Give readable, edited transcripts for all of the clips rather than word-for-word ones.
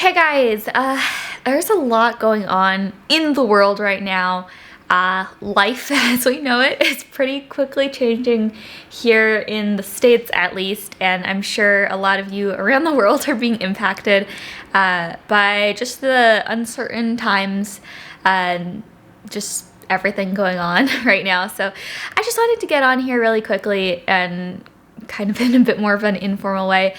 Hey guys, there's a lot going on in the world right now. Life as we know it is pretty quickly changing here in the States at least, and I'm sure a lot of you around the world are being impacted by just the uncertain times and just everything going on right now. So I just wanted to get on here really quickly and kind of in a bit more of an informal way,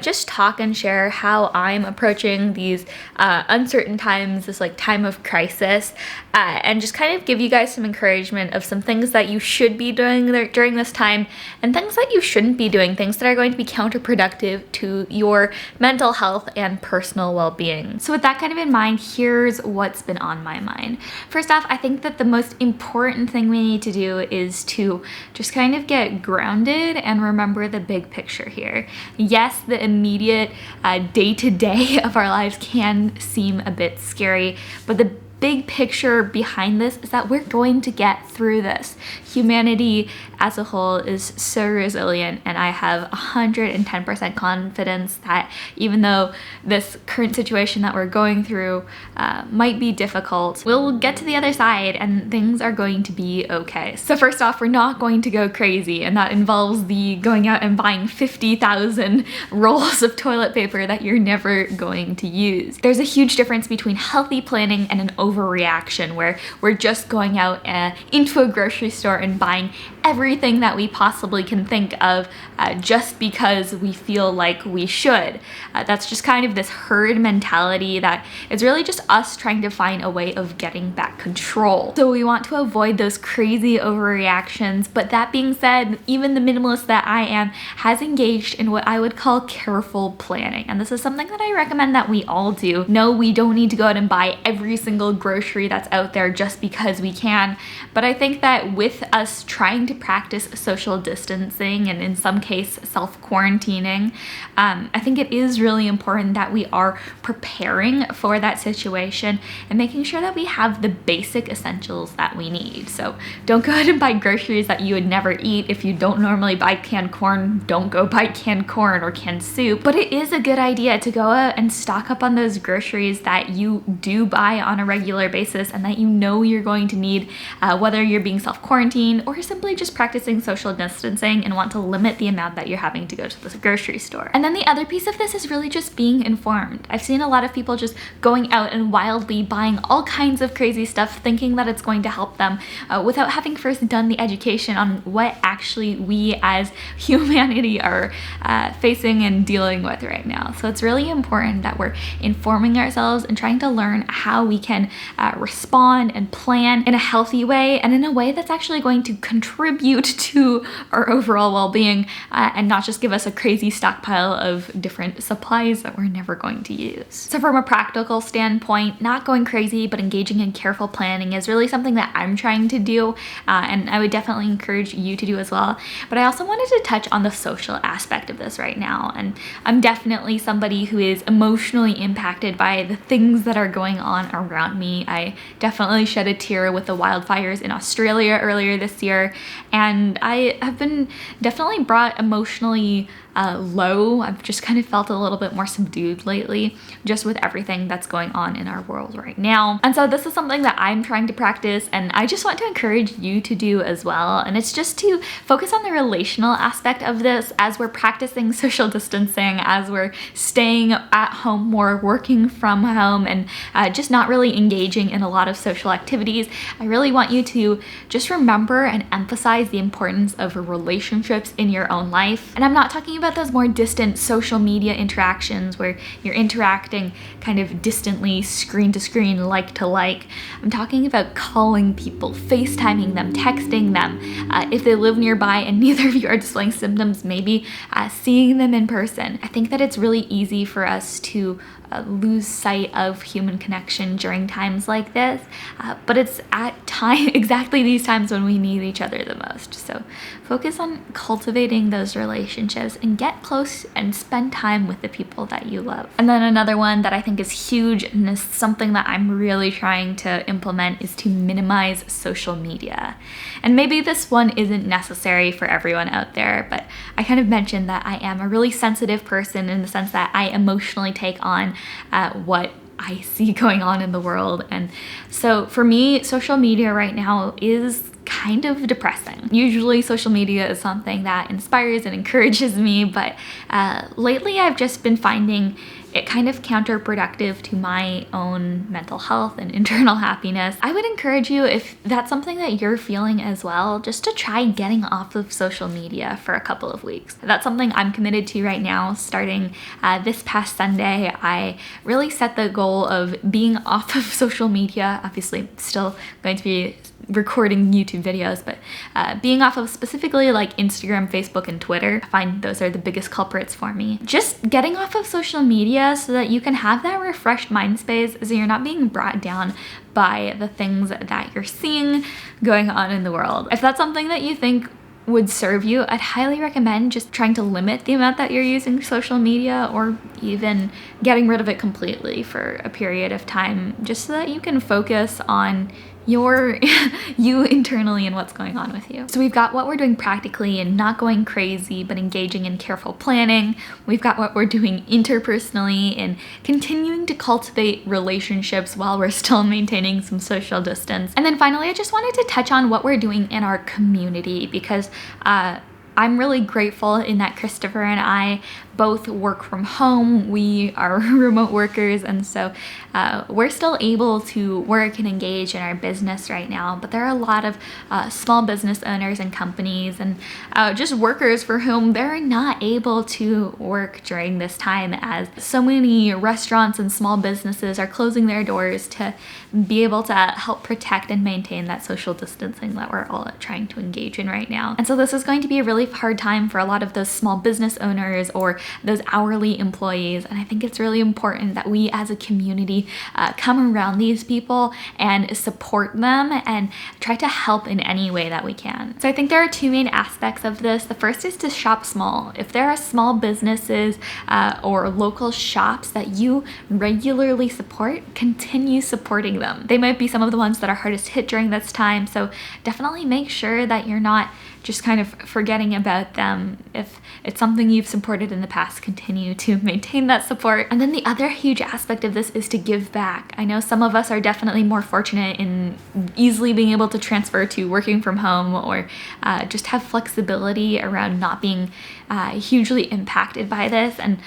just talk and share how I'm approaching these uncertain times, this like time of crisis, and just kind of give you guys some encouragement of some things that you should be doing during this time and things that you shouldn't be doing, things that are going to be counterproductive to your mental health and personal well-being. So with that kind of in mind, here's what's been on my mind. First off, I think that the most important thing we need to do is to just kind of get grounded and remember the big picture here. Yes, the immediate day-to-day of our lives can seem a bit scary, but the big picture behind this is that we're going to get through this. Humanity as a whole is so resilient, and I have 110% confidence that even though this current situation that we're going through might be difficult, we'll get to the other side and things are going to be okay. So first off, we're not going to go crazy, and that involves the going out and buying 50,000 rolls of toilet paper that you're never going to use. There's a huge difference between healthy planning and an overreaction where we're just going out into a grocery store and buying everything that we possibly can think of just because we feel like we should. That's just kind of this herd mentality that is really just us trying to find a way of getting back control. So we want to avoid those crazy overreactions, but that being said, even the minimalist that I am has engaged in what I would call careful planning. And this is something that I recommend that we all do. No, we don't need to go out and buy every single grocery that's out there just because we can, but I think that with us trying to practice social distancing and in some case self-quarantining, I think it is really important that we are preparing for that situation and making sure that we have the basic essentials that we need. So don't go out and buy groceries that you would never eat. If you don't normally buy canned corn, don't go buy canned corn or canned soup. But it is a good idea to go out and stock up on those groceries that you do buy on a regular basis and that you know you're going to need, whether you're being self-quarantined or simply just practicing social distancing and want to limit the amount that you're having to go to the grocery store. And then the other piece of this is really just being informed. I've seen a lot of people just going out and wildly buying all kinds of crazy stuff thinking that it's going to help them without having first done the education on what actually we as humanity are facing and dealing with right now. So it's really important that we're informing ourselves and trying to learn how we can respond and plan in a healthy way and in a way that's actually going to contribute to our overall well-being and not just give us a crazy stockpile of different supplies that we're never going to use. So from a practical standpoint, not going crazy but engaging in careful planning is really something that I'm trying to do, and I would definitely encourage you to do as well. But I also wanted to touch on the social aspect of this right now, and I'm definitely somebody who is emotionally impacted by the things that are going on around me. I definitely shed a tear with the wildfires in Australia earlier this year, and I have been definitely brought emotionally low. I've just kind of felt a little bit more subdued lately, just with everything that's going on in our world right now. And so this is something that I'm trying to practice, and I just want to encourage you to do as well. And it's just to focus on the relational aspect of this as we're practicing social distancing, as we're staying at home more, working from home, and just not really engaging in a lot of social activities. I really want you to just remember and emphasize the importance of relationships in your own life. And I'm not talking about those more distant social media interactions where you're interacting kind of distantly, screen to screen, like to like. I'm talking about calling people, FaceTiming them, texting them. If they live nearby and neither of you are displaying symptoms, maybe seeing them in person. I think that it's really easy for us to lose sight of human connection during times like this, but it's at exactly these times when we need each other the most. So focus on cultivating those relationships and get close and spend time with the people that you love. And then another one that I think is huge and is something that I'm really trying to implement is to minimize social media. And maybe this one isn't necessary for everyone out there, but I kind of mentioned that I am a really sensitive person in the sense that I emotionally take on what I see going on in the world. And so for me, social media right now is kind of depressing. Usually social media is something that inspires and encourages me, but lately I've just been finding it kind of counterproductive to my own mental health and internal happiness. I would encourage you, if that's something that you're feeling as well, just to try getting off of social media for a couple of weeks. That's something I'm committed to right now. Starting this past Sunday, I really set the goal of being off of social media. Obviously, still going to be recording YouTube videos, but being off of specifically like Instagram, Facebook, and Twitter. I find those are the biggest culprits for me. Just getting off of social media so that you can have that refreshed mind space, so you're not being brought down by the things that you're seeing going on in the world. If that's something that you think would serve you, I'd highly recommend just trying to limit the amount that you're using social media, or even getting rid of it completely for a period of time, just so that you can focus on you internally and what's going on with you. So we've got what we're doing practically and not going crazy, but engaging in careful planning. We've got what we're doing interpersonally and continuing to cultivate relationships while we're still maintaining some social distance. And then finally, I just wanted to touch on what we're doing in our community, because I'm really grateful in that Christopher and I both work from home. We are remote workers, and so we're still able to work and engage in our business right now. But there are a lot of small business owners and companies and just workers for whom they're not able to work during this time, as so many restaurants and small businesses are closing their doors to be able to help protect and maintain that social distancing that we're all trying to engage in right now. And so this is going to be a really hard time for a lot of those small business owners or those hourly employees. And I think it's really important that we as a community come around these people and support them and try to help in any way that we can. So I think there are two main aspects of this. The first is to shop small. If there are small businesses or local shops that you regularly support, continue supporting them. They might be some of the ones that are hardest hit during this time, so definitely make sure that you're not just kind of forgetting about them. If it's something you've supported in the past, continue to maintain that support. And then the other huge aspect of this is to give back. I know some of us are definitely more fortunate in easily being able to transfer to working from home, or just have flexibility around not being hugely impacted by this. And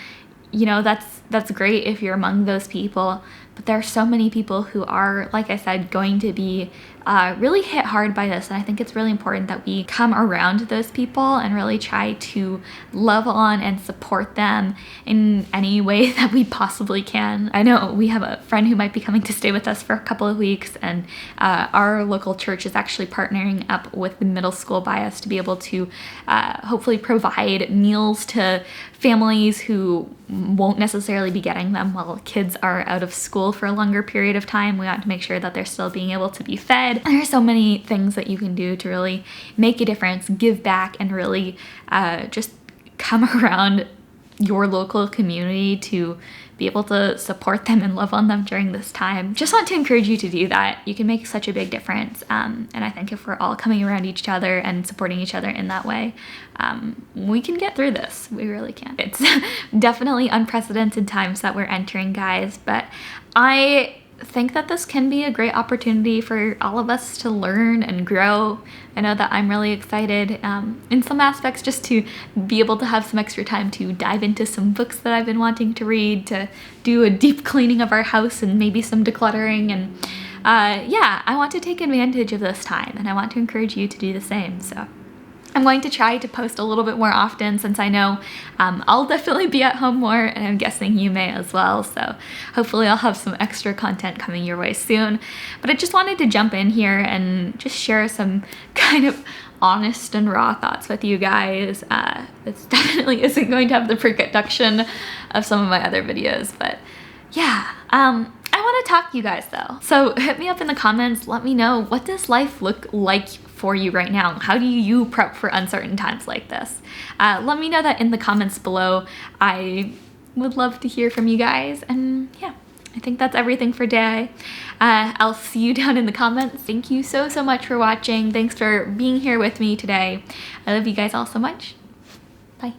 you know, that's great if you're among those people, but there are so many people who are, like I said, going to be really hit hard by this. And I think it's really important that we come around those people and really try to love on and support them in any way that we possibly can. I know we have a friend who might be coming to stay with us for a couple of weeks, and our local church is actually partnering up with the middle school by us to be able to hopefully provide meals to families who won't necessarily be getting them while kids are out of school for a longer period of time. We want to make sure that they're still being able to be fed. And there are so many things that you can do to really make a difference, give back, and really just come around your local community to be able to support them and love on them during this time. Just want to encourage you to do that. You can make such a big difference. And I think if we're all coming around each other and supporting each other in that way, we can get through this. We really can. It's definitely unprecedented times that we're entering, guys, but I think that this can be a great opportunity for all of us to learn and grow. I know that I'm really excited in some aspects just to be able to have some extra time to dive into some books that I've been wanting to read, to do a deep cleaning of our house and maybe some decluttering. And yeah, I want to take advantage of this time, and I want to encourage you to do the same. So I'm going to try to post a little bit more often, since I know I'll definitely be at home more, and I'm guessing you may as well. So hopefully I'll have some extra content coming your way soon. But I just wanted to jump in here and just share some kind of honest and raw thoughts with you guys. This definitely isn't going to have the production of some of my other videos, but yeah. I want to talk to you guys though. So hit me up in the comments. Let me know, what does life look like for you right now? How do you prep for uncertain times like this? Let me know that in the comments below. I would love to hear from you guys. And yeah, I think that's everything for today. I'll see you down in the comments. Thank you so much for watching. Thanks for being here with me today. I love you guys all so much.